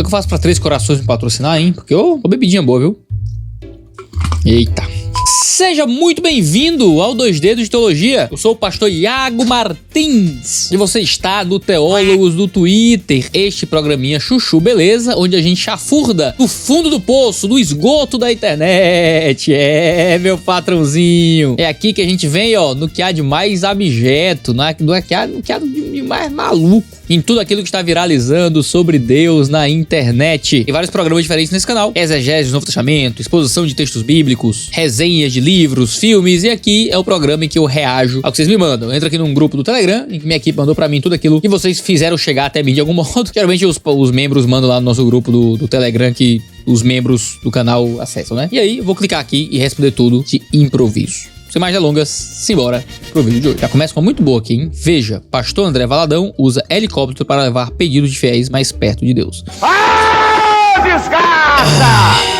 que eu faço pra Três Corações me patrocinar, hein? Porque ô bebidinha boa, viu? Eita. Seja muito bem-vindo ao 2D de Teologia. Eu sou o pastor Iago Martins e você está no Teólogos do Twitter, este programinha chuchu, beleza? Onde a gente chafurda do fundo do poço, do esgoto da internet. É, meu patrãozinho. É aqui que a gente vem, ó, no que há de mais abjeto, no que há de mais maluco, em tudo aquilo que está viralizando sobre Deus na internet. Tem vários programas diferentes nesse canal: exegese do Novo Testamento, exposição de textos bíblicos, resenhas de livros, filmes, e aqui é o programa em que eu reajo ao que vocês me mandam. Entra aqui num grupo do Telegram, em que minha equipe mandou pra mim tudo aquilo que vocês fizeram chegar até mim de algum modo. Geralmente os membros mandam lá no nosso grupo do Telegram que os membros do canal acessam, né? E aí eu vou clicar aqui e responder tudo de improviso. Sem mais delongas, simbora pro vídeo de hoje. Já começa com uma muito boa aqui, hein? Veja, pastor André Valadão usa helicóptero para levar pedidos de fiéis mais perto de Deus. Ah, desgraça!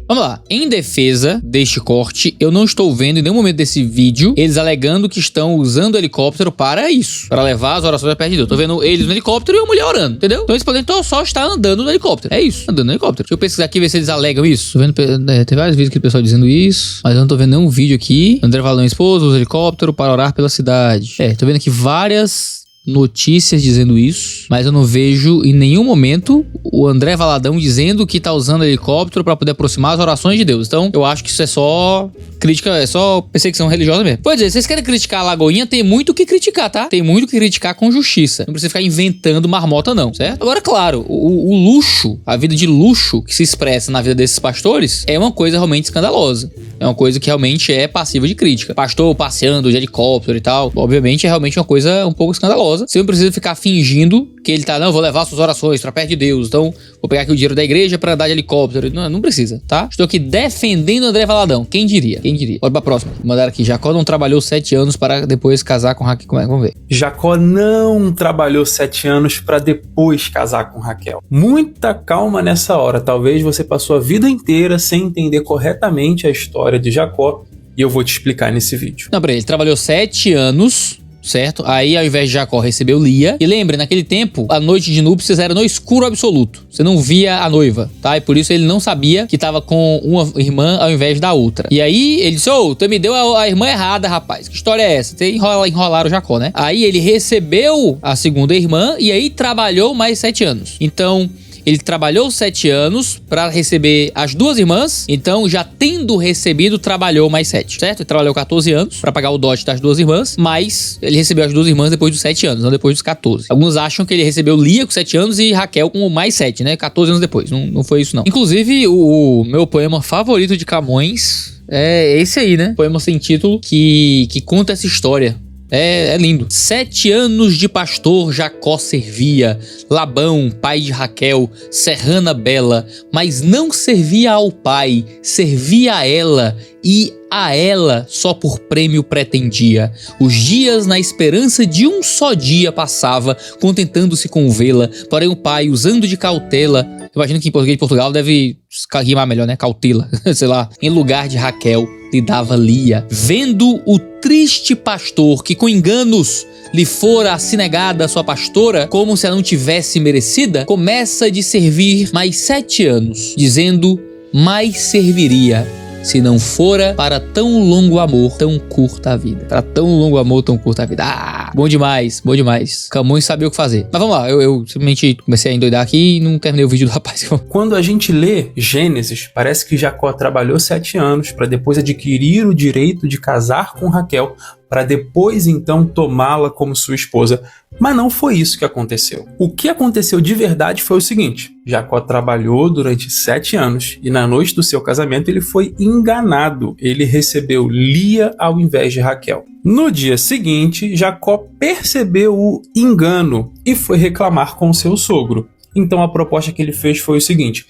Vamos lá, em defesa deste corte, eu não estou vendo em nenhum momento desse vídeo eles alegando que estão usando o helicóptero para isso, para levar as orações a perto de Deus. Tô vendo eles no helicóptero e a mulher orando, entendeu? Então eles podem só estar andando no helicóptero. É isso, andando no helicóptero. Deixa eu pesquisar aqui e ver se eles alegam isso. Tô vendo, tem vários vídeos aqui do pessoal dizendo isso, mas eu não tô vendo nenhum vídeo aqui. André Valadão esposa usa helicóptero para orar pela cidade. Tô vendo aqui várias notícias dizendo isso, mas eu não vejo em nenhum momento o André Valadão dizendo que tá usando helicóptero para poder aproximar as orações de Deus. Então eu acho que isso é só crítica, é só perseguição religiosa mesmo. Pois é, vocês querem criticar a Lagoinha, tem muito o que criticar, tá? Tem muito o que criticar com justiça. Não precisa ficar inventando marmota não, certo? Agora, claro, o luxo, a vida de luxo que se expressa na vida desses pastores é uma coisa realmente escandalosa. É uma coisa que realmente é passiva de crítica. Pastor passeando de helicóptero e tal, obviamente é realmente uma coisa um pouco escandalosa. Você não precisa ficar fingindo que ele tá, não, vou levar suas orações pra perto de Deus, então vou pegar aqui o dinheiro da igreja pra andar de helicóptero. Não precisa, tá? Estou aqui defendendo o André Valadão. Quem diria? Quem diria? Bora pra próxima. Mandaram aqui, Jacó não trabalhou 7 anos para depois casar com Raquel. Como é? Vamos ver. Jacó não trabalhou 7 anos para depois casar com Raquel. Muita calma nessa hora. Talvez você passou a vida inteira sem entender corretamente a história de Jacó, e eu vou te explicar nesse vídeo. Não, peraí, ele trabalhou 7 anos... certo? Aí, ao invés de Jacó, recebeu Lia. E lembre, naquele tempo, a noite de núpcias era no escuro absoluto. Você não via a noiva, tá? E por isso ele não sabia que tava com uma irmã ao invés da outra. E aí, ele disse, tu me deu a irmã errada, rapaz. Que história é essa? Você enrolaram o Jacó, né? Aí, ele recebeu a segunda irmã e aí trabalhou mais 7 anos. Então... ele trabalhou 7 anos para receber as duas irmãs, então já tendo recebido, trabalhou mais 7, certo? Ele trabalhou 14 anos para pagar o dote das duas irmãs, mas ele recebeu as duas irmãs depois dos 7 anos, não depois dos 14. Alguns acham que ele recebeu Lia com 7 anos e Raquel com mais 7, né? 14 anos depois, não foi isso não. Inclusive, o meu poema favorito de Camões é esse aí, né? Poema sem título que conta essa história. É lindo. 7 anos de pastor Jacó servia, Labão, pai de Raquel, serrana bela, mas não servia ao pai, servia a ela, e a ela só por prêmio pretendia. Os dias na esperança de um só dia passava, contentando-se com vê-la, porém o pai, usando de cautela, imagino que em português de Portugal deve rimar melhor, né? Cautela, sei lá, em lugar de Raquel, lhe dava Lia. Vendo o triste pastor que com enganos lhe fora assinegada a sua pastora, como se ela não tivesse merecida, começa de servir mais 7 anos, dizendo, mais serviria, se não fora para tão longo amor, tão curta a vida. Para tão longo amor, tão curta a vida. Ah, bom demais, bom demais. Camões sabia o que fazer. Mas vamos lá, eu simplesmente comecei a endoidar aqui e não terminei o vídeo do rapaz. Quando a gente lê Gênesis, parece que Jacó trabalhou 7 anos para depois adquirir o direito de casar com Raquel, para depois então tomá-la como sua esposa. Mas não foi isso que aconteceu. O que aconteceu de verdade foi o seguinte: Jacó trabalhou durante 7 anos e na noite do seu casamento ele foi enganado. Ele recebeu Lia ao invés de Raquel. No dia seguinte, Jacó percebeu o engano e foi reclamar com seu sogro. Então a proposta que ele fez foi o seguinte: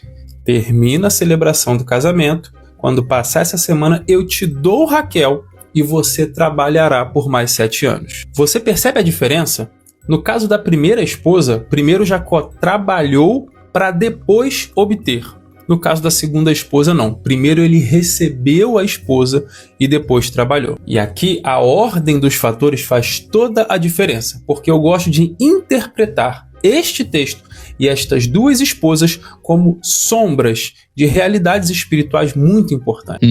termina a celebração do casamento, quando passar essa semana eu te dou Raquel e você trabalhará por mais 7 anos. Você percebe a diferença? No caso da primeira esposa, primeiro Jacó trabalhou para depois obter. No caso da segunda esposa, não. Primeiro ele recebeu a esposa e depois trabalhou. E aqui a ordem dos fatores faz toda a diferença, porque eu gosto de interpretar este texto e estas duas esposas como sombras de realidades espirituais muito importantes.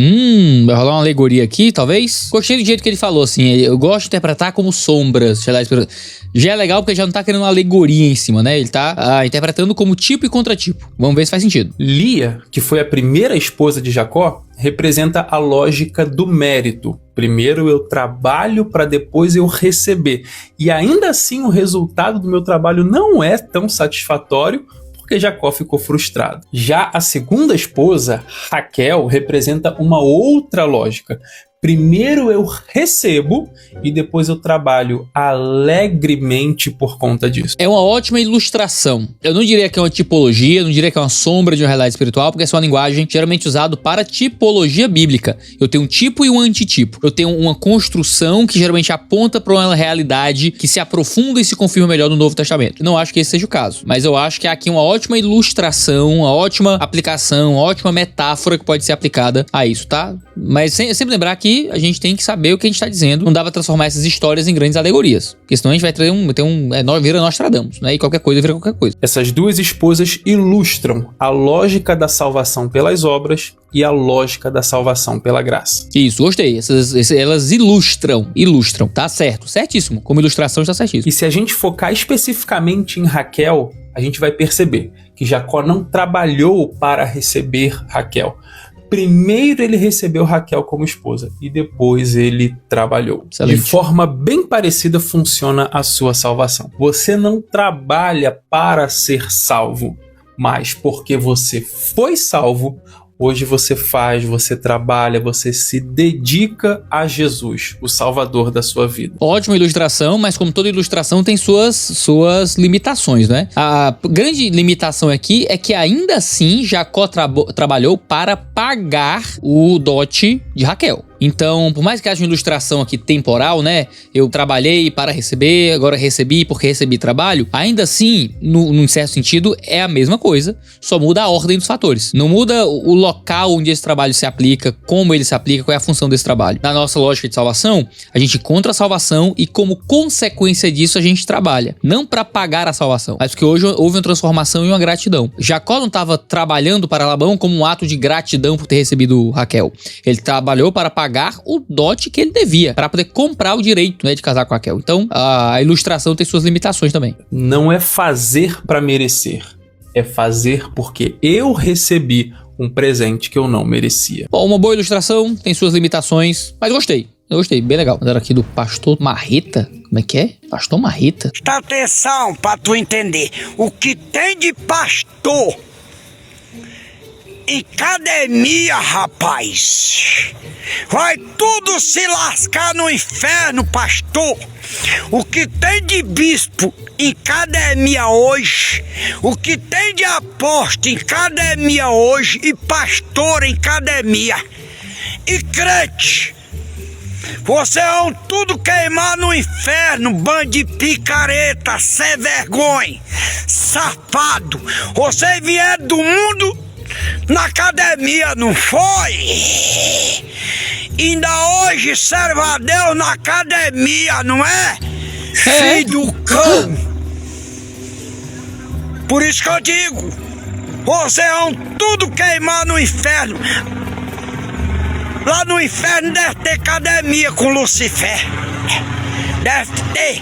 Vai rolar uma alegoria aqui, talvez? Gostei do jeito que ele falou, assim, eu gosto de interpretar como sombras. Já é legal porque já não tá querendo uma alegoria em cima, né? Ele tá interpretando como tipo e contratipo. Vamos ver se faz sentido. Lia, que foi a primeira esposa de Jacó, representa a lógica do mérito. Primeiro eu trabalho para depois eu receber. E ainda assim o resultado do meu trabalho não é tão satisfatório, porque Jacó ficou frustrado. Já a segunda esposa, Raquel, representa uma outra lógica. Primeiro eu recebo e depois eu trabalho alegremente por conta disso. É uma ótima ilustração. Eu não diria que é uma tipologia, não diria que é uma sombra de uma realidade espiritual, porque essa é uma linguagem geralmente usada para tipologia bíblica. Eu tenho um tipo e um antitipo. Eu tenho uma construção que geralmente aponta para uma realidade que se aprofunda e se confirma melhor no Novo Testamento. Não acho que esse seja o caso, mas eu acho que há aqui uma ótima ilustração, uma ótima aplicação, uma ótima metáfora que pode ser aplicada a isso, tá? Mas sempre lembrar que a gente tem que saber o que a gente tá dizendo. Não dá pra transformar essas histórias em grandes alegorias, porque senão a gente vai ter vira Nostradamus, né? E qualquer coisa vira qualquer coisa. Essas duas esposas ilustram a lógica da salvação pelas obras e a lógica da salvação pela graça. Isso, gostei. Elas ilustram. Tá certo, certíssimo. Como ilustração está certíssimo. E se a gente focar especificamente em Raquel, a gente vai perceber que Jacó não trabalhou para receber Raquel. Primeiro ele recebeu Raquel como esposa e depois ele trabalhou. Excelente. De forma bem parecida funciona a sua salvação. Você não trabalha para ser salvo, mas porque você foi salvo, hoje você faz, você trabalha, você se dedica a Jesus, o Salvador da sua vida. Ótima ilustração, mas como toda ilustração tem suas limitações, né? A grande limitação aqui é que ainda assim Jacó trabalhou para pagar o dote de Raquel. Então, por mais que haja uma ilustração aqui temporal, né? Eu trabalhei para receber, agora recebi porque recebi trabalho. Ainda assim, num certo sentido, é a mesma coisa, só muda a ordem dos fatores. Não muda o local onde esse trabalho se aplica, como ele se aplica, qual é a função desse trabalho. Na nossa lógica de salvação, a gente encontra a salvação e como consequência disso a gente trabalha. Não para pagar a salvação, mas porque hoje houve uma transformação e uma gratidão. Jacó não estava trabalhando para Labão como um ato de gratidão por ter recebido Raquel. Ele trabalhou para pagar o dote que ele devia, para poder comprar o direito, né, de casar com Raquel. Então, a ilustração tem suas limitações também. Não é fazer para merecer, é fazer porque eu recebi um presente que eu não merecia. Bom, uma boa ilustração, tem suas limitações, mas gostei. Eu gostei, bem legal. Mandaram aqui do Pastor Marreta. Como é que é? Pastor Marreta. Presta atenção pra tu entender. O que tem de pastor em academia, rapaz, vai tudo se lascar no inferno, pastor. O que tem de bispo em academia hoje, o que tem de apóstolo em academia hoje e pastor em academia e crente, você é tudo queimar no inferno, bando de picareta, sem vergonha, safado. Você vier do mundo na academia, não foi? Ainda hoje serve a Deus na academia, não é? Filho do cão. Por isso que eu digo, vocês vão tudo queimar no inferno. Lá no inferno deve ter academia com Lucifer. Deve ter.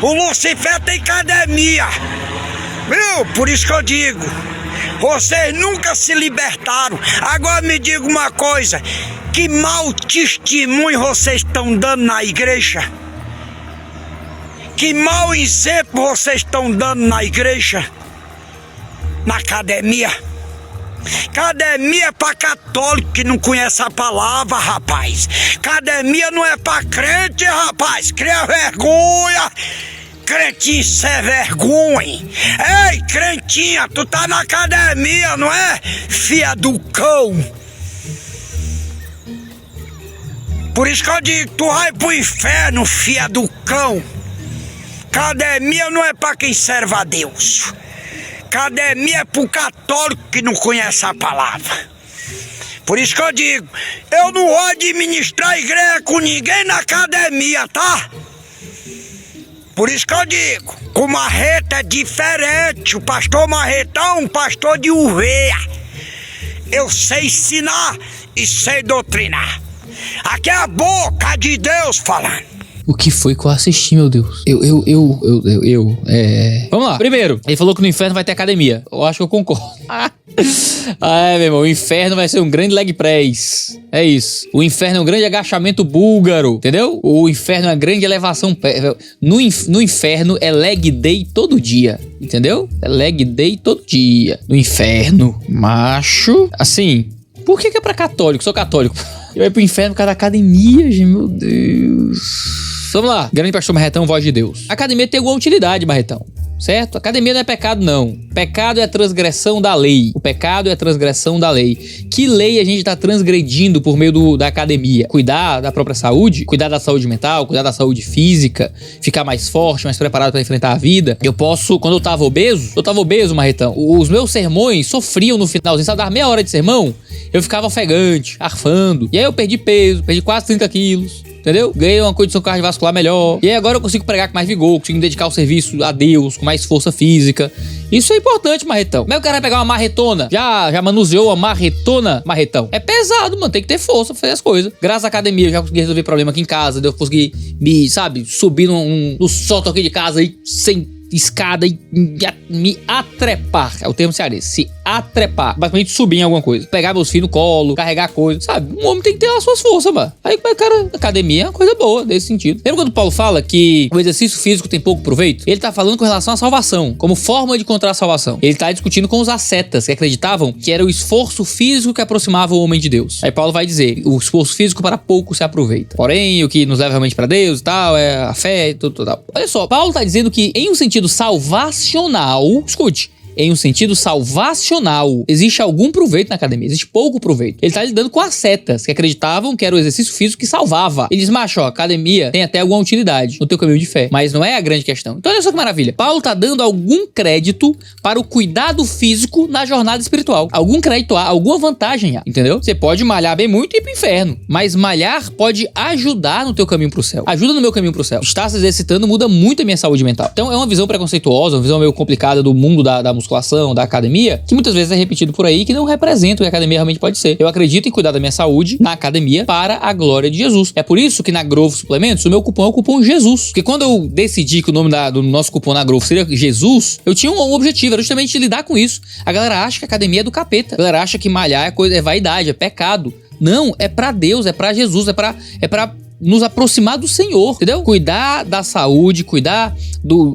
O Lucifer tem academia. Viu? Por isso que eu digo, vocês nunca se libertaram. Agora me diga uma coisa: que mau testemunho vocês estão dando na igreja? Que mau exemplo vocês estão dando na igreja? Na academia? Academia é pra católico que não conhece a palavra, rapaz. Academia não é pra crente, rapaz. Cria vergonha. Crentinho sem vergonha. Ei, crentinha, tu tá na academia, não é? Fia do cão. Por isso que eu digo, tu vai pro inferno, fia do cão. Academia não é pra quem serve a Deus. academia é pro católico que não conhece a palavra. Por isso que eu digo, eu não vou administrar igreja com ninguém na academia, tá? Por isso que eu digo, com marreta é diferente. O pastor Marretão é um pastor de uveia. Eu sei ensinar e sei doutrinar. Aqui é a boca de Deus falando. O que foi que eu assisti, meu Deus? Vamos lá. Primeiro, ele falou que no inferno vai ter academia. Eu acho que eu concordo. Ai, meu irmão, o inferno vai ser um grande leg press. É isso. O inferno é um grande agachamento búlgaro, entendeu? O inferno é uma grande elevação. No inferno é leg day todo dia, entendeu? É leg day todo dia. No inferno, macho. Assim, por que é pra católico? Sou católico. Eu ia pro inferno por causa da academia, gente, meu Deus. Vamos lá, grande pastor Marretão, voz de Deus. A academia tem alguma utilidade, Marretão, certo? A academia não é pecado, não. Pecado é a transgressão da lei. O pecado é a transgressão da lei. Que lei a gente tá transgredindo por meio da academia? Cuidar da própria saúde, cuidar da saúde mental, cuidar da saúde física, ficar mais forte, mais preparado para enfrentar a vida. Eu posso, quando eu tava obeso, Marretão, os meus sermões sofriam no finalzinho, sabe? Dar meia hora de sermão, eu ficava ofegante, arfando. E aí eu perdi peso, perdi quase 30 quilos. Entendeu? Ganhei uma condição cardiovascular melhor. E aí agora eu consigo pregar com mais vigor, consigo me dedicar ao serviço a Deus, com mais força física. Isso é importante, Marretão. Como é que o cara vai pegar uma marretona? Já manuseou uma marretona, Marretão? É pesado, mano. Tem que ter força pra fazer as coisas. Graças à academia, eu já consegui resolver problema aqui em casa. Eu consegui subir no sótão aqui de casa aí, sem escada e me atrepar. É o termo cearense. Se atrepar. Basicamente subir em alguma coisa. Pegar meus filhos no colo, carregar coisa, sabe? Um homem tem que ter as suas forças, mano. Aí, cara, academia é uma coisa boa nesse sentido. Lembra quando Paulo fala que o exercício físico tem pouco proveito? Ele tá falando com relação à salvação, como forma de encontrar a salvação. Ele tá discutindo com os ascetas, que acreditavam que era o esforço físico que aproximava o homem de Deus. Aí Paulo vai dizer, o esforço físico para pouco se aproveita. Porém, o que nos leva realmente pra Deus e tal, é a fé e tudo tal. Olha só, Paulo tá dizendo que em um sentido salvacional, escute, em um sentido salvacional, existe algum proveito na academia, existe pouco proveito. Ele tá lidando com ascetas que acreditavam que era o exercício físico que salvava. Ele diz, macho, ó, a academia tem até alguma utilidade no teu caminho de fé, mas não é a grande questão. Então olha só que maravilha, Paulo tá dando algum crédito para o cuidado físico na jornada espiritual. Algum crédito há, alguma vantagem há, entendeu? Você pode malhar bem muito e ir pro inferno, mas malhar pode ajudar no teu caminho pro céu. Ajuda no meu caminho pro céu. Estar se exercitando muda muito a minha saúde mental. Então é uma visão preconceituosa, uma visão meio complicada do mundo da musculação, da academia, que muitas vezes é repetido por aí, que não representa o que a academia realmente pode ser. Eu acredito em cuidar da minha saúde na academia para a glória de Jesus. É por isso que na Growth Suplementos o meu cupom é o cupom Jesus. Porque quando eu decidi que o nome do nosso cupom na Growth seria Jesus, eu tinha um objetivo, era justamente lidar com isso. A galera acha que a academia é do capeta. A galera acha que malhar é vaidade, é pecado. Não, é pra Deus, é pra Jesus, é pra nos aproximar do Senhor, entendeu? Cuidar da saúde,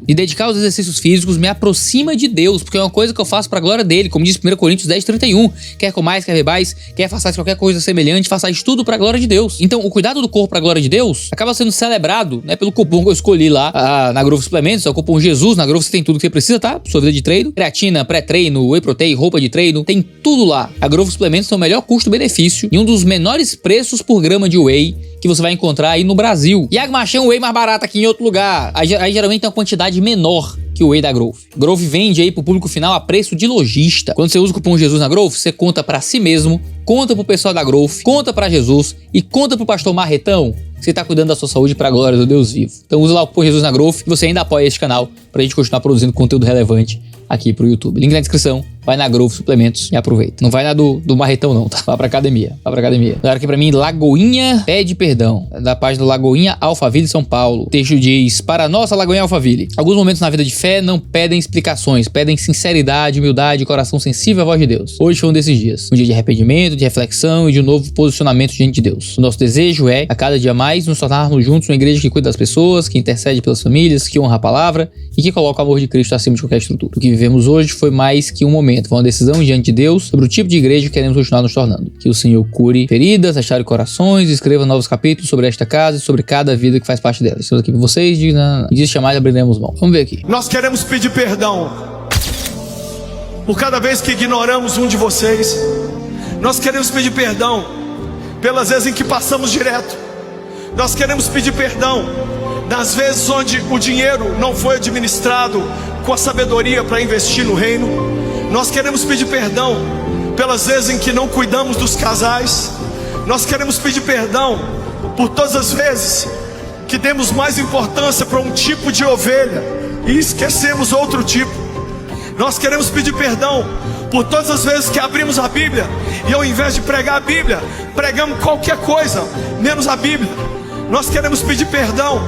e dedicar aos exercícios físicos me aproxima de Deus, porque é uma coisa que eu faço pra glória dele, como diz 1 Coríntios 10:31, quer comais, quer bebais, quer façais qualquer coisa semelhante, façais tudo pra glória de Deus. Então, o cuidado do corpo pra glória de Deus acaba sendo celebrado, né, pelo cupom que eu escolhi lá na Growth Suplementos, é o cupom Jesus. Na Growth você tem tudo que você precisa, tá? Sua vida de treino, creatina, pré-treino, whey protein, roupa de treino, tem tudo lá. A Growth Suplementos tem o melhor custo-benefício e um dos menores preços por grama de whey que você vai encontrar aí no Brasil. E achei um whey mais barato aqui em outro lugar. Aí geralmente tem uma quantidade menor que o whey da Growth. Growth vende aí pro público final a preço de lojista. Quando você usa o cupom Jesus na Growth, você conta pra si mesmo, conta pro pessoal da Growth, conta pra Jesus e conta pro pastor Marretão que você tá cuidando da sua saúde pra glória do Deus vivo. Então usa lá o cupom Jesus na Growth e você ainda apoia este canal pra gente continuar produzindo conteúdo relevante aqui pro YouTube. Link na descrição, vai na Growth Suplementos e aproveita. Não vai na do Marretão não, tá? Vá pra academia. Galera, aqui pra mim, Lagoinha pede perdão. Da página Lagoinha Alphaville, São Paulo. O texto diz, para nossa Lagoinha Alphaville, alguns momentos na vida de fé não pedem explicações, pedem sinceridade, humildade e coração sensível à voz de Deus. Hoje foi um desses dias. Um dia de arrependimento, de reflexão e de um novo posicionamento diante de Deus. O nosso desejo é, a cada dia mais, nos tornarmos juntos uma igreja que cuida das pessoas, que intercede pelas famílias, que honra a palavra e que coloca o amor de Cristo acima de qualquer estrutura. O que vivemos hoje foi mais que um momento, foi uma decisão diante de Deus sobre o tipo de igreja que queremos continuar nos tornando. Que o Senhor cure feridas, restaure corações, escreva novos capítulos sobre esta casa e sobre cada vida que faz parte dela. Estamos aqui para vocês, diz chamar e abriremos mão. Vamos ver aqui. Nós queremos pedir perdão por cada vez que ignoramos um de vocês. Nós queremos pedir perdão pelas vezes em que passamos direto. Nós queremos pedir perdão das vezes onde o dinheiro não foi administrado com a sabedoria para investir no reino. Nós queremos pedir perdão pelas vezes em que não cuidamos dos casais. Nós queremos pedir perdão por todas as vezes que demos mais importância para um tipo de ovelha e esquecemos outro tipo. Nós queremos pedir perdão por todas as vezes que abrimos a Bíblia e ao invés de pregar a Bíblia, pregamos qualquer coisa, menos a Bíblia. Nós queremos pedir perdão.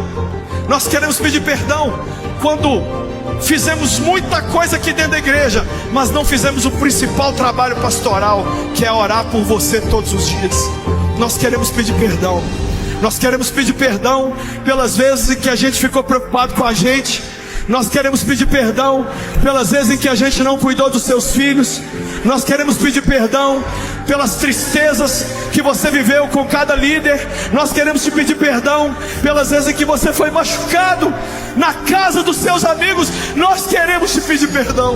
Nós queremos pedir perdão quando fizemos muita coisa aqui dentro da igreja, mas não fizemos o principal trabalho pastoral, que é orar por você todos os dias. Nós queremos pedir perdão. Nós queremos pedir perdão pelas vezes em que a gente ficou preocupado com a gente. Nós queremos pedir perdão pelas vezes em que a gente não cuidou dos seus filhos. Nós queremos pedir perdão pelas tristezas que você viveu com cada líder. Nós queremos te pedir perdão pelas vezes em que você foi machucado na casa dos seus amigos. Nós queremos te pedir perdão.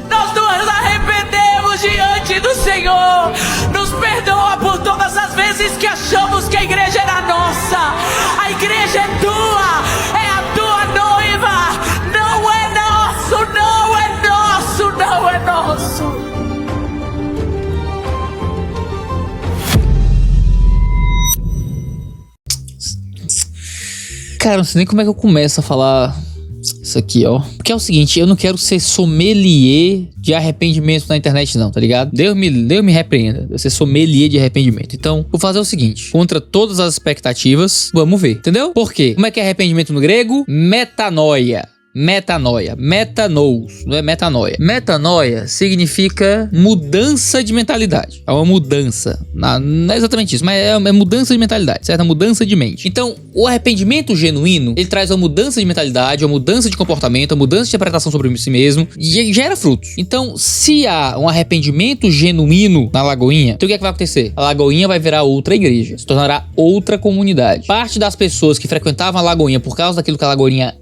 Nós nos arrependemos diante do Senhor. Nos perdoa por todas as vezes que achamos que a igreja era nossa. A igreja é tua, é a tua noiva. Não é nosso, não é nosso, não é nosso. Cara, não sei nem como é que eu começo a falar isso aqui, ó. Porque é o seguinte, eu não quero ser sommelier de arrependimento na internet não, tá ligado? Deus me repreenda, eu ser sommelier de arrependimento. Então, vou fazer o seguinte, contra todas as expectativas, vamos ver, entendeu? Por quê? Como é que é arrependimento no grego? Metanoia. Metanoia, metanous, não é metanoia. Metanoia significa mudança de mentalidade. É uma mudança, não é exatamente isso, mas é mudança de mentalidade, certo? Mudança de mente. Então, o arrependimento genuíno, ele traz uma mudança de mentalidade, uma mudança de comportamento, uma mudança de interpretação sobre si mesmo e gera frutos. Então, se há um arrependimento genuíno na Lagoinha, então o que é que vai acontecer? A Lagoinha vai virar outra igreja, se tornará outra comunidade. Parte das pessoas que frequentavam a Lagoinha por causa daquilo que a Lagoinha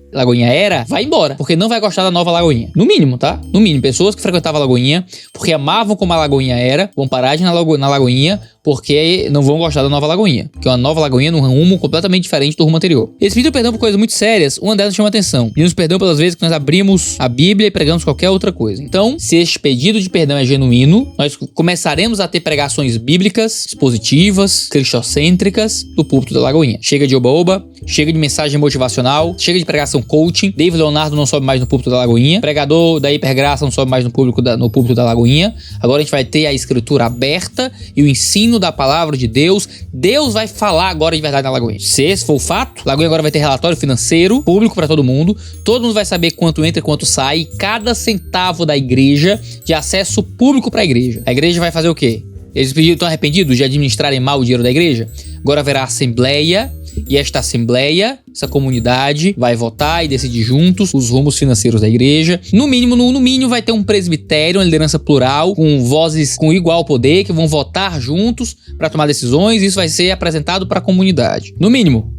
era, vai embora, porque não vai gostar da nova Lagoinha. No mínimo, tá? No mínimo, pessoas que frequentavam a Lagoinha porque amavam como a Lagoinha era, vão parar de ir na Lagoinha porque não vão gostar da nova Lagoinha, porque uma nova Lagoinha num rumo completamente diferente do rumo anterior. Eles pediram perdão por coisas muito sérias, uma delas chama atenção. Pedimos perdão pelas vezes que nós abrimos a Bíblia e pregamos qualquer outra coisa. Então, se este pedido de perdão é genuíno, nós começaremos a ter pregações bíblicas, expositivas, cristocêntricas do púlpito da Lagoinha. Chega de oba-oba, chega de mensagem motivacional, chega de pregação coaching. David Leonardo não sobe mais no púlpito da Lagoinha. Pregador da Hipergraça não sobe mais no púlpito da Lagoinha. Agora a gente vai ter a escritura aberta e o ensino da palavra de Deus. Deus vai falar agora de verdade na Lagoinha. Se esse for o fato, a Lagoinha agora vai ter relatório financeiro público para todo mundo. Todo mundo vai saber quanto entra e quanto sai. Cada centavo da igreja de acesso público para a igreja. A igreja vai fazer o quê? Eles estão arrependidos de administrarem mal o dinheiro da igreja? Agora haverá assembleia. E esta assembleia, essa comunidade, vai votar e decidir juntos os rumos financeiros da igreja. No mínimo vai ter um presbitério, uma liderança plural, com vozes com igual poder, que vão votar juntos para tomar decisões. E isso vai ser apresentado para a comunidade. No mínimo,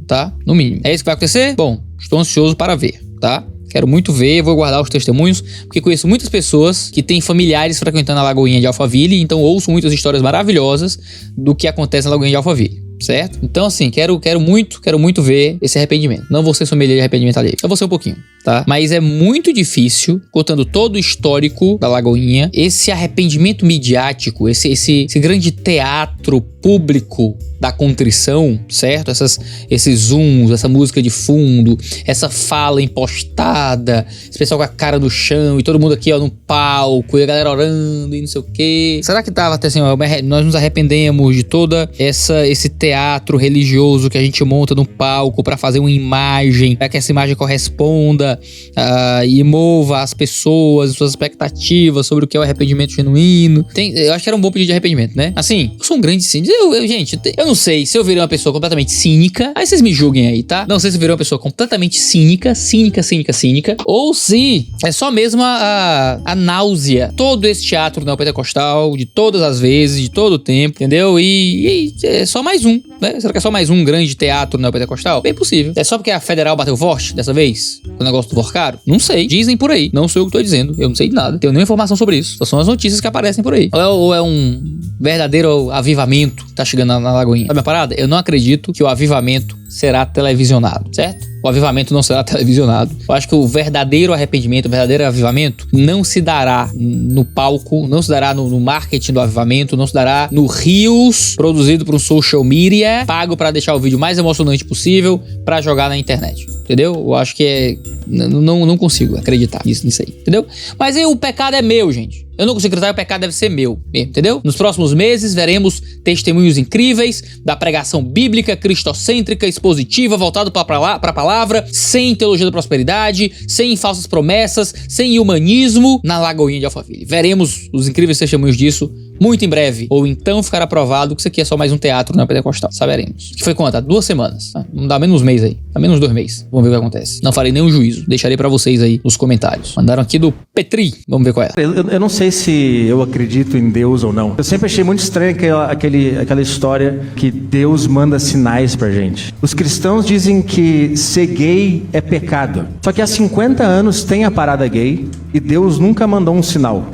tá? No mínimo. É isso que vai acontecer? Bom, estou ansioso para ver, tá? Quero muito ver, vou guardar os testemunhos, porque conheço muitas pessoas que têm familiares frequentando a Lagoinha de Alphaville, então ouço muitas histórias maravilhosas do que acontece na Lagoinha de Alphaville. Certo? Então assim, quero muito ver esse arrependimento. Não vou ser sommelier de arrependimento alheio. Eu vou ser um pouquinho, tá? Mas é muito difícil, contando todo o histórico da Lagoinha, esse arrependimento midiático, esse grande teatro público da contrição, certo? Esses zooms, essa música de fundo, essa fala impostada, esse pessoal com a cara no chão e todo mundo aqui, ó, no palco, e a galera orando e não sei o quê. Será que tava até assim, ó, nós nos arrependemos de toda esse teatro religioso que a gente monta no palco pra fazer uma imagem, pra que essa imagem corresponda e mova as pessoas, suas expectativas sobre o que é o arrependimento genuíno. Eu acho que era um bom pedido de arrependimento, né? Assim, eu sou um grande cínico. Gente, eu não sei se eu virei uma pessoa completamente cínica, aí vocês me julguem aí, tá? Não sei se eu virei uma pessoa completamente cínica, ou se é só mesmo a náusea, todo esse teatro neopentecostal, de todas as vezes, de todo o tempo, entendeu? E é só mais um, né? Será que é só mais um grande teatro neopentecostal? Bem possível. É só porque a Federal bateu forte dessa vez? O negócio do Vorcaro? Não sei. Dizem por aí. Não sou eu que tô dizendo. Eu não sei de nada. Tenho nenhuma informação sobre isso. Só são as notícias que aparecem por aí. Ou é um verdadeiro avivamento que tá chegando na Lagoinha? Sabe a parada? Eu não acredito que o avivamento será televisionado, certo? O avivamento não será televisionado. Eu acho que o verdadeiro arrependimento, o verdadeiro avivamento não se dará no palco, não se dará no marketing do avivamento, não se dará no Reels produzido por um social media, pago pra deixar o vídeo mais emocionante possível pra jogar na internet. Entendeu? Eu acho que não consigo acreditar nisso aí, entendeu? Mas aí o pecado é meu, gente. Eu não consigo acreditar, o pecado deve ser meu mesmo, entendeu? Nos próximos meses veremos testemunhos incríveis da pregação bíblica, cristocêntrica, expositiva, voltado pra palavra, sem teologia da prosperidade, sem falsas promessas, sem humanismo na Lagoinha de Alphaville. Veremos os incríveis testemunhos disso muito em breve. Ou então ficará provado que isso aqui é só mais um teatro na Pentecostal. Saberemos. Que foi quanto? Há 2 semanas. Não dá menos um mês aí. Dá menos 2 meses. Vamos ver o que acontece. Não farei nenhum juízo. Deixarei pra vocês aí nos comentários. Mandaram aqui do Petri. Vamos ver qual é. Eu não sei se eu acredito em Deus ou não. Eu sempre achei muito estranho aquela história que Deus manda sinais pra gente. Os cristãos dizem que ser gay é pecado. Só que há 50 anos tem a parada gay e Deus nunca mandou um sinal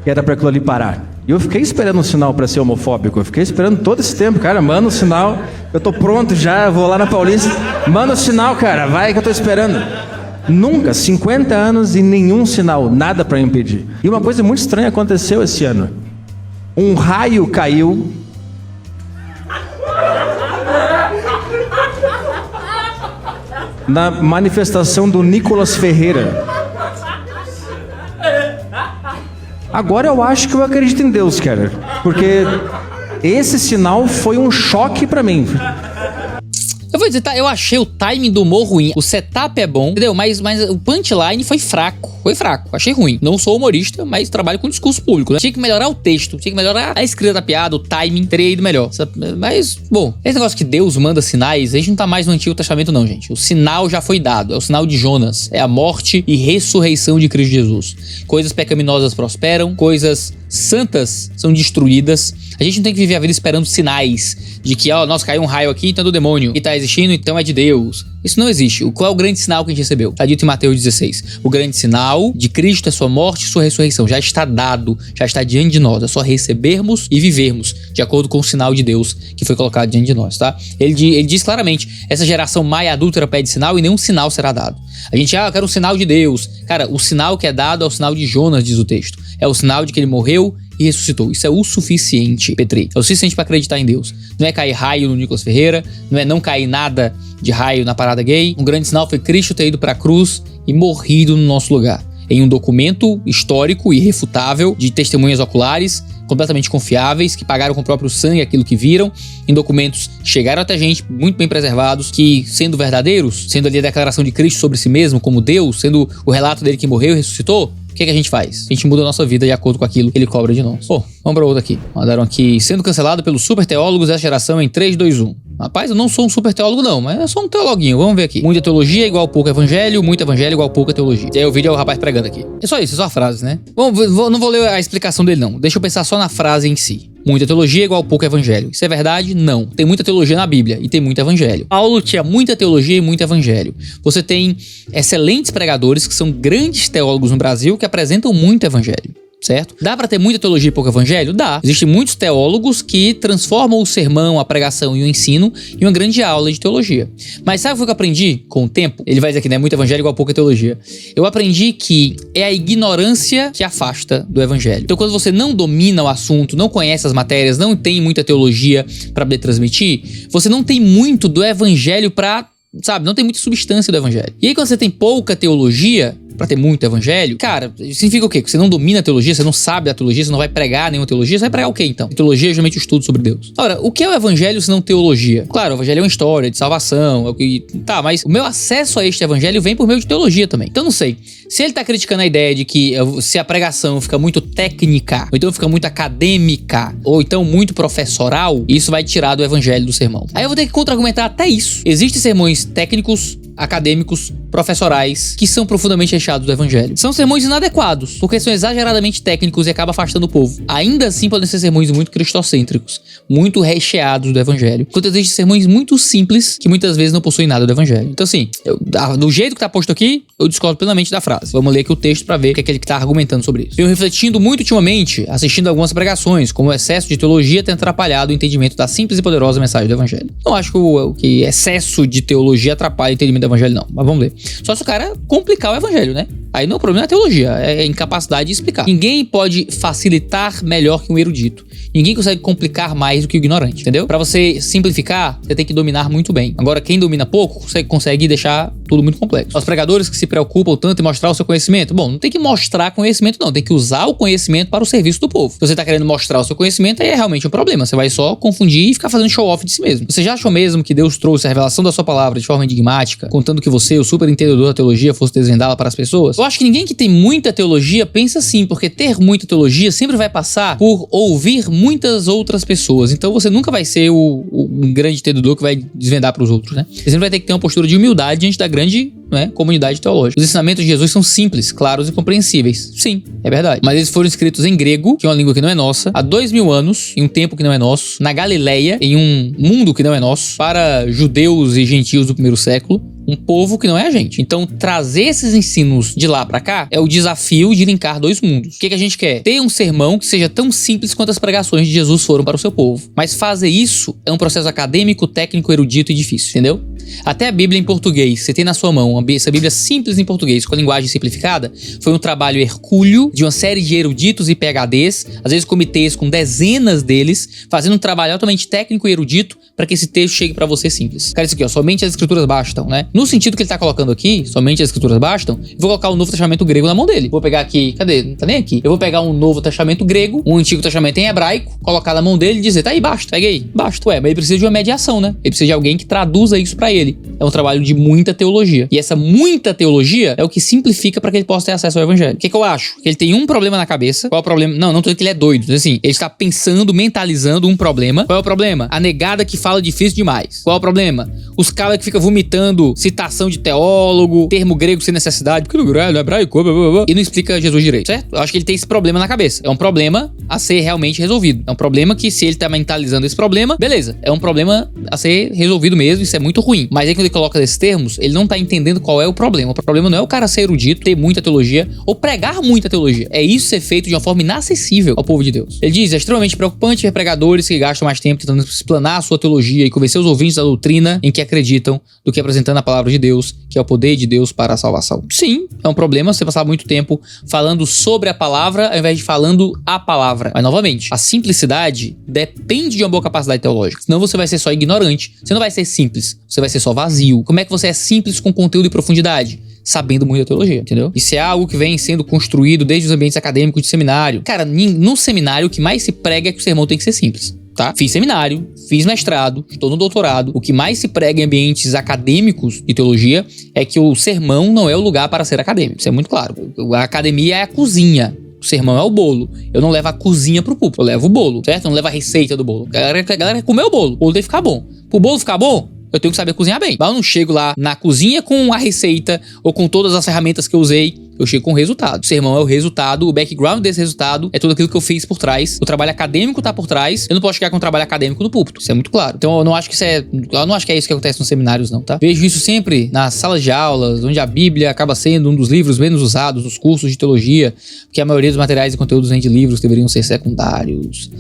que era pra aquilo ali parar. E eu fiquei esperando um sinal pra ser homofóbico. Eu fiquei esperando todo esse tempo, cara. Manda um sinal. Eu tô pronto já, vou lá na Paulista. Manda um sinal, cara. Vai que eu tô esperando. Nunca, 50 anos e nenhum sinal, nada pra impedir. E uma coisa muito estranha aconteceu esse ano. Um raio caiu na manifestação do Nicolas Ferreira. Agora eu acho que eu acredito em Deus, cara. Porque esse sinal foi um choque pra mim. Eu vou dizer, tá, eu achei o timing do humor ruim. O setup é bom, entendeu? Mas o punchline foi fraco. Foi fraco, achei ruim. Não sou humorista, mas trabalho com discurso público, né? Tinha que melhorar o texto, tinha que melhorar a escrita da piada, o timing, teria ido melhor. Mas, bom, esse negócio que Deus manda sinais, a gente não tá mais no Antigo Testamento não, gente. O sinal já foi dado, é o sinal de Jonas. É a morte e ressurreição de Cristo Jesus. Coisas pecaminosas prosperam, coisas santas são destruídas. A gente não tem que viver a vida esperando sinais de que, ó, nossa, caiu um raio aqui, então é do demônio. E tá existindo, então é de Deus. Isso não existe. Qual é o grande sinal que a gente recebeu? Tá dito em Mateus 16. O grande sinal de Cristo é sua morte e sua ressurreição. Já está dado, já está diante de nós. É só recebermos e vivermos de acordo com o sinal de Deus que foi colocado diante de nós, tá? Ele diz claramente, essa geração má e adúltera pede sinal e nenhum sinal será dado. A gente, eu quero um sinal de Deus. Cara, o sinal que é dado é o sinal de Jonas, diz o texto. É o sinal de que ele morreu e ressuscitou. Isso é o suficiente, Petri. É o suficiente pra acreditar em Deus. Não é cair raio no Nicolas Ferreira, não é não cair nada de raio na parada gay. Um grande sinal foi Cristo ter ido pra cruz e morrido no nosso lugar. Em um documento histórico irrefutável de testemunhas oculares, completamente confiáveis, que pagaram com o próprio sangue aquilo que viram, em documentos que chegaram até a gente, muito bem preservados, que, sendo verdadeiros, sendo ali a declaração de Cristo sobre si mesmo como Deus, sendo o relato dele que morreu e ressuscitou, o que a gente faz? A gente muda a nossa vida de acordo com aquilo que ele cobra de nós. Pô, vamos pra outra aqui. Mandaram aqui, sendo cancelado pelos super teólogos dessa geração em 3, 2, 1. Rapaz, eu não sou um super teólogo não, mas eu sou um teologuinho. Vamos ver aqui. Muita teologia igual pouco evangelho, muito evangelho igual pouca teologia. E aí o vídeo é o rapaz pregando aqui. É só isso, é só a frase, né? Não vou ler a explicação dele não. Deixa eu pensar só na frase em si. Muita teologia igual pouco evangelho. Isso é verdade? Não. Tem muita teologia na Bíblia e tem muito evangelho. Paulo tinha muita teologia e muito evangelho. Você tem excelentes pregadores que são grandes teólogos no Brasil que apresentam muito evangelho. Certo? Dá pra ter muita teologia e pouco evangelho? Dá. Existem muitos teólogos que transformam o sermão, a pregação e o ensino em uma grande aula de teologia. Mas sabe o que eu aprendi com o tempo? Ele vai dizer aqui, né? Muito evangelho igual pouca teologia. Eu aprendi que é a ignorância que afasta do evangelho. Então quando você não domina o assunto, não conhece as matérias, não tem muita teologia pra poder transmitir, você não tem muito do evangelho pra... Sabe? Não tem muita substância do evangelho. E aí quando você tem pouca teologia pra ter muito evangelho, cara, significa o quê? Que você não domina a teologia, você não sabe a teologia, você não vai pregar nenhuma teologia, você vai pregar o quê então? Teologia é geralmente o estudo sobre Deus. Ora, o que é o evangelho se não teologia? Claro, o evangelho é uma história de salvação, é o que... Tá, mas o meu acesso a este evangelho vem por meio de teologia também. Então não sei, se ele tá criticando a ideia de que se a pregação fica muito técnica, ou então fica muito acadêmica, ou então muito professoral, isso vai tirar do evangelho do sermão. Aí eu vou ter que contra-argumentar até isso. Existem sermões técnicos, acadêmicos, professorais que são profundamente recheados do evangelho. São sermões inadequados, porque são exageradamente técnicos e acabam afastando o povo. Ainda assim, podem ser sermões muito cristocêntricos, muito recheados do evangelho. Enquanto existem sermões muito simples, que muitas vezes não possuem nada do evangelho. Então, assim, do jeito que tá posto aqui, eu discordo plenamente da frase. Vamos ler aqui o texto pra ver o que é aquele que tá argumentando sobre isso. Eu refletindo muito ultimamente, assistindo algumas pregações, como o excesso de teologia tem atrapalhado o entendimento da simples e poderosa mensagem do evangelho. Não acho que excesso de teologia atrapalha o entendimento do evangelho, não. Mas vamos ler. Só se o cara complicar o evangelho, né? Aí não é o problema da teologia, é a incapacidade de explicar. Ninguém pode facilitar melhor que um erudito. Ninguém consegue complicar mais do que o ignorante, entendeu? Pra você simplificar, você tem que dominar muito bem. Agora, quem domina pouco, consegue deixar tudo muito complexo. Os pregadores que se preocupam tanto em mostrar o seu conhecimento, bom, não tem que mostrar conhecimento não, tem que usar o conhecimento para o serviço do povo. Se você tá querendo mostrar o seu conhecimento, aí é realmente um problema. Você vai só confundir e ficar fazendo show-off de si mesmo. Você já achou mesmo que Deus trouxe a revelação da sua palavra de forma enigmática, contando que você, o super entendedor da teologia, fosse desvendá-la para as pessoas? Eu acho que ninguém que tem muita teologia pensa assim, porque ter muita teologia sempre vai passar por ouvir muitas outras pessoas. Então você nunca vai ser um grande entendedor que vai desvendar para os outros, né? Você sempre vai ter que ter uma postura de humildade diante da grande, né, comunidade teológica. Os ensinamentos de Jesus são simples, claros e compreensíveis. Sim, é verdade. Mas eles foram escritos em grego, que é uma língua que não é nossa, há 2000 anos, em um tempo que não é nosso, na Galileia, em um mundo que não é nosso, para judeus e gentios do primeiro século, um povo que não é a gente. Então, trazer esses ensinos de lá pra cá é o desafio de linkar dois mundos. O que a gente quer? Ter um sermão que seja tão simples quanto as pregações de Jesus foram para o seu povo. Mas fazer isso é um processo acadêmico, técnico, erudito e difícil, entendeu? Até a Bíblia em português, você tem na sua mão essa Bíblia simples em português, com a linguagem simplificada, foi um trabalho hercúleo de uma série de eruditos e PhDs, às vezes comitês com dezenas deles, fazendo um trabalho altamente técnico e erudito para que esse texto chegue para você simples. Cara, isso aqui, ó, somente as escrituras bastam, né? No sentido que ele tá colocando aqui, somente as escrituras bastam, eu vou colocar o Novo Testamento grego na mão dele. Vou pegar aqui, cadê? Não tá nem aqui. Eu vou pegar um Novo Testamento grego, um Antigo Testamento em hebraico, colocar na mão dele e dizer, tá aí, basta, pega aí, basta. Ué, mas ele precisa de uma mediação, né? Ele precisa de alguém que traduza isso para ele. É um trabalho de muita teologia. E essa muita teologia é o que simplifica para que ele possa ter acesso ao evangelho. O que eu acho? Que ele tem um problema na cabeça. Qual é o problema? Não tô dizendo que ele é doido. Mas assim, ele está pensando, mentalizando um problema. Qual é o problema? A negada que fala difícil demais. Qual é o problema? Os caras que ficam vomitando citação de teólogo, termo grego sem necessidade, porque no grego, no hebraico, blá, blá, blá, e não explica Jesus direito, certo? Eu acho que ele tem esse problema na cabeça. É um problema a ser realmente resolvido. É um problema que, se ele tá mentalizando esse problema, beleza. É um problema a ser resolvido mesmo, isso é muito ruim. Mas aí quando ele coloca esses termos, ele não tá entendendo qual é o problema. O problema não é o cara ser erudito, ter muita teologia, ou pregar muita teologia. É isso ser feito de uma forma inacessível ao povo de Deus. Ele diz, é extremamente preocupante ver pregadores que gastam mais tempo tentando explanar a sua teologia e convencer os ouvintes da doutrina em que acreditam, do que apresentando a palavra de Deus, que é o poder de Deus para a salvação. Sim, é um problema você passar muito tempo falando sobre a palavra ao invés de falando a palavra. Mas, novamente, a simplicidade depende de uma boa capacidade teológica. Senão você vai ser só ignorante. Você não vai ser simples. Você vai ser só vazio. Como é que você é simples com conteúdo e profundidade? Sabendo muito da teologia, entendeu? Isso é algo que vem sendo construído desde os ambientes acadêmicos de seminário. Cara, no seminário o que mais se prega é que o sermão tem que ser simples. Tá? Fiz seminário, fiz mestrado, estou no doutorado. O que mais se prega em ambientes acadêmicos de teologia é que o sermão não é o lugar para ser acadêmico. Isso é muito claro. A academia é a cozinha. O sermão é o bolo. Eu não levo a cozinha pro púlpito, eu levo o bolo, certo? Eu não levo a receita do bolo. A galera quer comer o bolo tem que ficar bom. Pro bolo ficar bom, eu tenho que saber cozinhar bem. Mas eu não chego lá na cozinha com a receita ou com todas as ferramentas que eu usei. Eu chego com o resultado. O sermão é o resultado, o background desse resultado é tudo aquilo que eu fiz por trás. O trabalho acadêmico tá por trás. Eu não posso chegar com um trabalho acadêmico no púlpito. Isso é muito claro. Então eu não acho que é isso que acontece nos seminários, não, tá? Vejo isso sempre nas salas de aulas, onde a Bíblia acaba sendo um dos livros menos usados nos cursos de teologia, porque a maioria dos materiais e conteúdos vem de livros que deveriam ser secundários.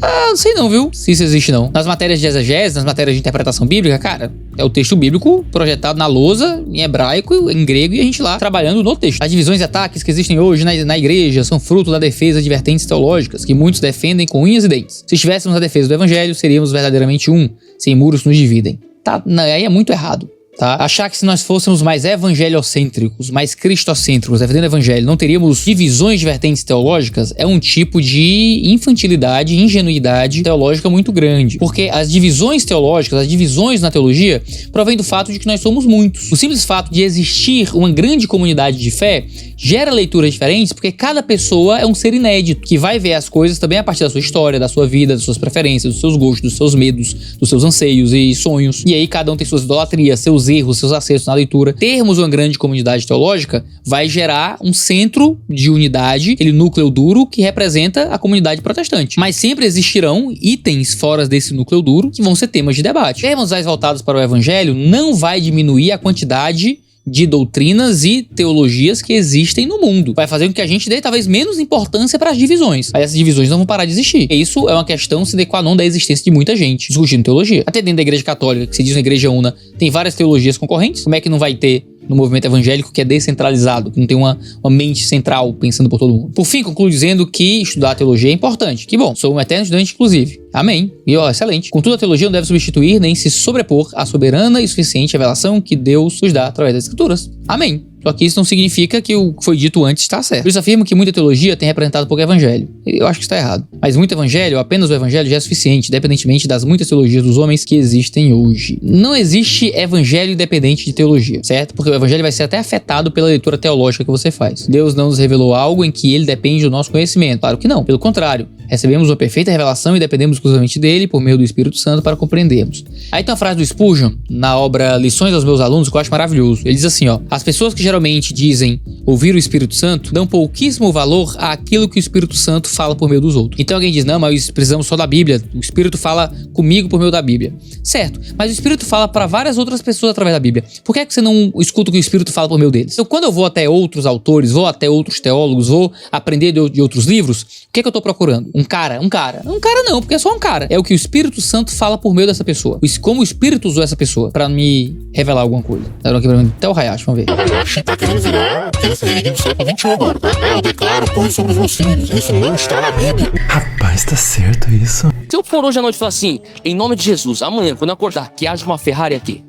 Não sei não, viu? Se isso existe, não. Nas matérias de exegese, nas matérias de interpretação bíblica, cara, é o texto bíblico projetado na lousa, em hebraico, em grego, e a gente lá trabalhando no texto. As divisões e ataques que existem hoje na igreja são fruto da defesa de vertentes teológicas, que muitos defendem com unhas e dentes. Se estivéssemos na defesa do evangelho, seríamos verdadeiramente um, sem muros nos dividem. Tá, aí é muito errado. Tá? Achar que se nós fôssemos mais evangeliocêntricos, mais cristocêntricos, defendendo o evangelho, não teríamos divisões de vertentes teológicas, é um tipo de infantilidade e ingenuidade teológica muito grande. Porque as divisões teológicas, as divisões na teologia, provém do fato de que nós somos muitos. O simples fato de existir uma grande comunidade de fé gera leituras diferentes, porque cada pessoa é um ser inédito, que vai ver as coisas também a partir da sua história, da sua vida, das suas preferências, dos seus gostos, dos seus medos, dos seus anseios e sonhos. E aí cada um tem suas idolatrias, seus seus erros, seus acertos na leitura, termos uma grande comunidade teológica, vai gerar um centro de unidade, aquele núcleo duro que representa a comunidade protestante. Mas sempre existirão itens fora desse núcleo duro que vão ser temas de debate. Termos mais voltados para o evangelho não vai diminuir a quantidade de doutrinas e teologias que existem no mundo. Vai fazer com que a gente dê talvez menos importância para as divisões. Aí essas divisões não vão parar de existir. E isso é uma questão sine qua non da existência de muita gente discutindo teologia. Até dentro da igreja católica, que se diz uma igreja una, tem várias teologias concorrentes. Como é que não vai ter no movimento evangélico que é descentralizado, que não tem uma mente central pensando por todo mundo? Por fim, concluo dizendo que estudar teologia é importante. Que bom, sou um eterno estudante, inclusive. Amém. E excelente. Contudo, a teologia não deve substituir nem se sobrepor à soberana e suficiente revelação que Deus nos dá através das Escrituras. Amém. Só que isso não significa que o que foi dito antes está certo. Por isso afirmo que muita teologia tem representado pouco evangelho. Eu acho que está errado. Mas muito evangelho, ou apenas o evangelho, já é suficiente, independentemente das muitas teologias dos homens que existem hoje. Não existe evangelho independente de teologia, certo? Porque o evangelho vai ser até afetado pela leitura teológica que você faz. Deus não nos revelou algo em que ele depende do nosso conhecimento. Claro que não. Pelo contrário, recebemos uma perfeita revelação e dependemos exclusivamente dele por meio do Espírito Santo para compreendermos. Aí tem uma frase do Spurgeon, na obra Lições aos Meus Alunos, que eu acho maravilhoso. Ele diz assim, ó: as pessoas que geralmente dizem ouvir o Espírito Santo dão pouquíssimo valor àquilo que o Espírito Santo fala por meio dos outros. Então alguém diz, não, mas precisamos só da Bíblia, o Espírito fala comigo por meio da Bíblia. Certo, mas o Espírito fala para várias outras pessoas através da Bíblia. Por que é que você não escuta o que o Espírito fala por meio deles? Então quando eu vou até outros autores, vou até outros teólogos, vou aprender de outros livros, o que é que eu tô procurando? Um cara não, porque é só um cara. É o que o Espírito Santo fala por meio dessa pessoa. Como o Espírito usou essa pessoa para me revelar alguma coisa. Deram aqui pra mim até o Hayashi, vamos ver. Tá querendo virar no século XXI agora. Eu declaro coisas sobre os meus filhos. Isso não está na Bíblia. Rapaz, tá certo isso? Se eu for hoje à noite e falar assim, em nome de Jesus, amanhã, quando eu acordar, que haja uma Ferrari aqui,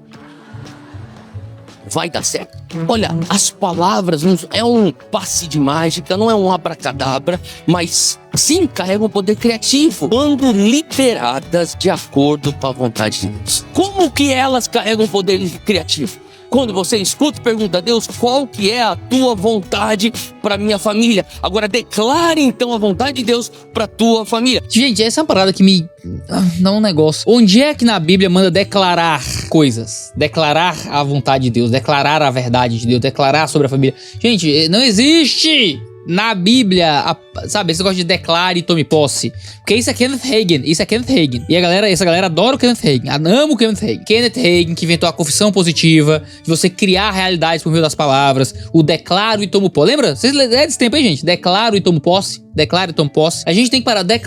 vai dar certo. Olha, as palavras não é um passe de mágica, não é um abracadabra, mas sim carregam poder criativo quando liberadas de acordo com a vontade de Deus. Como que elas carregam poder criativo? Quando você escuta e pergunta a Deus, qual que é a tua vontade para minha família? Agora declare então a vontade de Deus para tua família. Gente, essa é uma parada que me dá um negócio. Onde é que na Bíblia manda declarar coisas? Declarar a vontade de Deus, declarar a verdade de Deus, declarar sobre a família. Gente, não existe na Bíblia, sabe, esse negócio de declare e tome posse. Porque isso é Kenneth Hagin. E essa galera adora o Kenneth Hagin. Ama o Kenneth Hagin. Kenneth Hagin, que inventou a confissão positiva, de você criar realidades por meio das palavras, o declaro e tomo posse. Lembra? Vocês é desse tempo aí, gente? Declaro e tomo posse. Declaro e tomo posse. A gente tem que parar de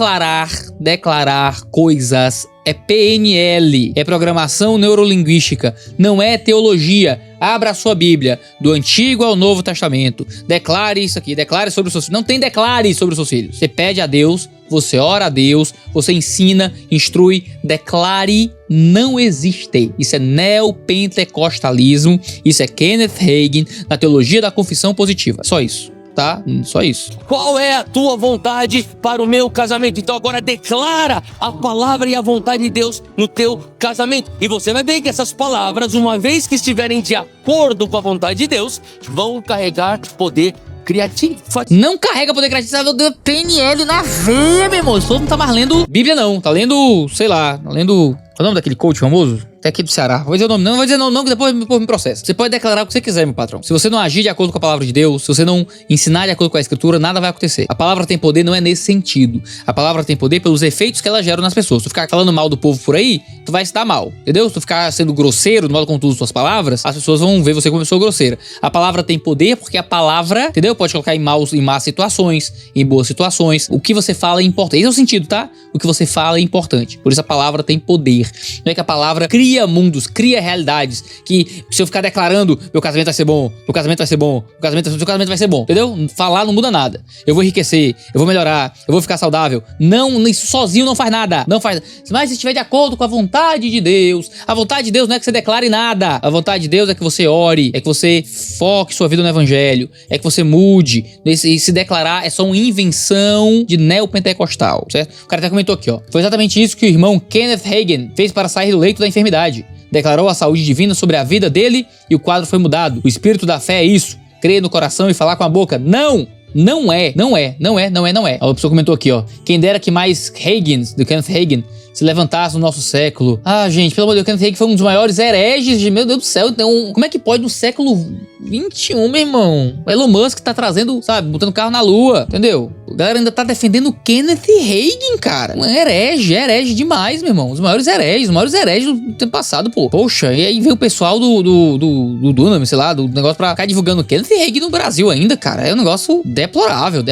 declarar coisas. É PNL, é programação neurolinguística, não é teologia. Abra a sua Bíblia, do Antigo ao Novo Testamento. Declare isso aqui, declare sobre os seus filhos. Não tem declare sobre os seus filhos. Você pede a Deus, você ora a Deus, você ensina, instrui, declare, não existe. Isso é neopentecostalismo, isso é Kenneth Hagin na teologia da confissão positiva. Só isso. Tá? Só isso. Qual é a tua vontade para o meu casamento? Então agora declara a palavra e a vontade de Deus no teu casamento. E você vai ver que essas palavras, uma vez que estiverem de acordo com a vontade de Deus, vão carregar poder criativo. Não carrega poder criativo, sabe? Do PNL na veia, meu irmão. Você não tá mais lendo Bíblia, não. Tá lendo, sei lá, tá lendo... Qual é o nome daquele coach famoso? Até aqui do Ceará. Vou dizer o nome. Não vou dizer não, que depois me processa. Você pode declarar o que você quiser, meu patrão. Se você não agir de acordo com a palavra de Deus, se você não ensinar de acordo com a Escritura, nada vai acontecer. A palavra tem poder não é nesse sentido. A palavra tem poder pelos efeitos que ela gera nas pessoas. Se tu ficar falando mal do povo por aí, tu vai se dar mal. Entendeu? Se tu ficar sendo grosseiro no modo como tu usa suas palavras, as pessoas vão ver você como pessoa grosseira. A palavra tem poder porque a palavra, entendeu? Pode colocar em más situações, em boas situações. O que você fala é importante. Esse é o sentido, tá? O que você fala é importante. Por isso a palavra tem poder. Não é que a palavra cria mundos, cria realidades, que se eu ficar declarando, meu casamento vai ser bom, seu casamento vai ser bom, entendeu? Falar não muda nada. Eu vou enriquecer, eu vou melhorar, eu vou ficar saudável. Não, isso sozinho não faz nada. Não faz. Mas se estiver de acordo com a vontade de Deus, a vontade de Deus não é que você declare nada. A vontade de Deus é que você ore, é que você foque sua vida no evangelho, é que você mude. E se declarar é só uma invenção de neopentecostal, certo? O cara até comentou aqui, ó. Foi exatamente isso que o irmão Kenneth Hagin fez para sair do leito da enfermidade. Declarou a saúde divina sobre a vida dele e o quadro foi mudado. O espírito da fé é isso. Crer no coração e falar com a boca. Não é. A pessoa comentou aqui, ó. Quem dera que mais Hagins, do Kenneth Hagin, se levantasse no nosso século. Ah, gente, pelo amor de Deus, Kenneth Hagin foi um dos maiores hereges de, meu Deus do céu. Então, como é que pode no século 21, meu irmão? O Elon Musk tá trazendo, sabe, botando carro na lua, entendeu? A galera ainda tá defendendo o Kenneth Hagin, cara. Um herege demais, meu irmão. Os maiores hereges do tempo passado, pô. Poxa, e aí vem o pessoal do Dunamis, sei lá, do negócio pra ficar divulgando o Kenneth Hagin no Brasil ainda, cara. É um negócio deplorável.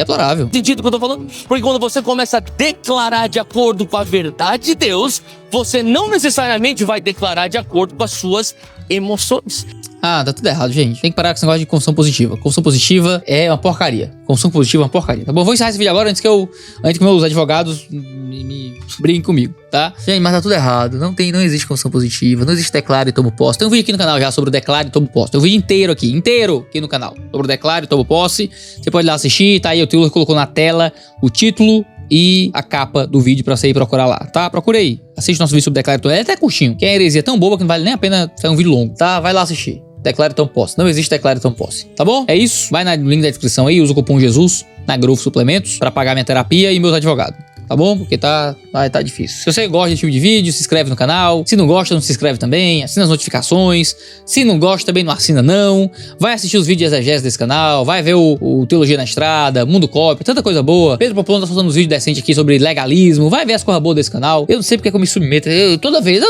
Sentido que eu tô falando? Porque quando você começa a declarar de acordo com a verdade de Deus, você não necessariamente vai declarar de acordo com as suas emoções. Ah, tá tudo errado, gente. Tem que parar com esse negócio de construção positiva. Construção positiva é uma porcaria. Construção positiva é uma porcaria, tá bom? Vou encerrar esse vídeo agora antes que meus advogados me briguem comigo, tá? Gente, mas tá tudo errado. Não existe construção positiva. Não existe declaro e tomo posse. Tem um vídeo aqui no canal já sobre o declaro e tomo posse. Tem um vídeo inteiro aqui no canal sobre o declaro e tomo posse. Você pode ir lá assistir, tá aí. O Taylor colocou na tela o título e a capa do vídeo pra você ir procurar lá, tá? Procura aí. Assiste nosso vídeo sobre declaro e tomo posse. É até curtinho, que é heresia tão boba que não vale nem a pena fazer um vídeo longo, tá? Vai lá assistir. Declare Tom Posse. Não existe Declare Tom Posse. Tá bom? É isso. Vai no link da descrição aí. Usa o cupom Jesus na Growth Suplementos pra pagar minha terapia e meus advogados. Tá bom? Porque tá difícil. Se você gosta desse tipo de vídeo, se inscreve no canal. Se não gosta, não se inscreve também. Assina as notificações. Se não gosta, também não assina não. Vai assistir os vídeos de exegese desse canal. Vai ver o Teologia na Estrada, Mundo Cópia, tanta coisa boa. Pedro Popolão tá soltando uns vídeos decentes aqui sobre legalismo. Vai ver as coisas boas desse canal. Eu não sei porque que eu me submeto. Toda vez.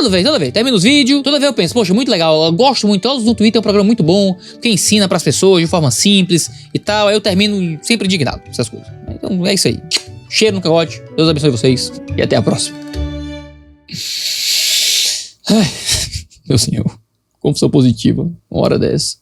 Termino os vídeos. Toda vez eu penso, poxa, muito legal. Eu gosto muito. Todos no Twitter é um programa muito bom. Que ensina pras pessoas de forma simples e tal. Aí eu termino sempre indignado com essas coisas. Então é isso aí. Cheiro no cangote. Deus abençoe vocês. E até a próxima. Ai, meu senhor. Confusão positiva. Uma hora dessa.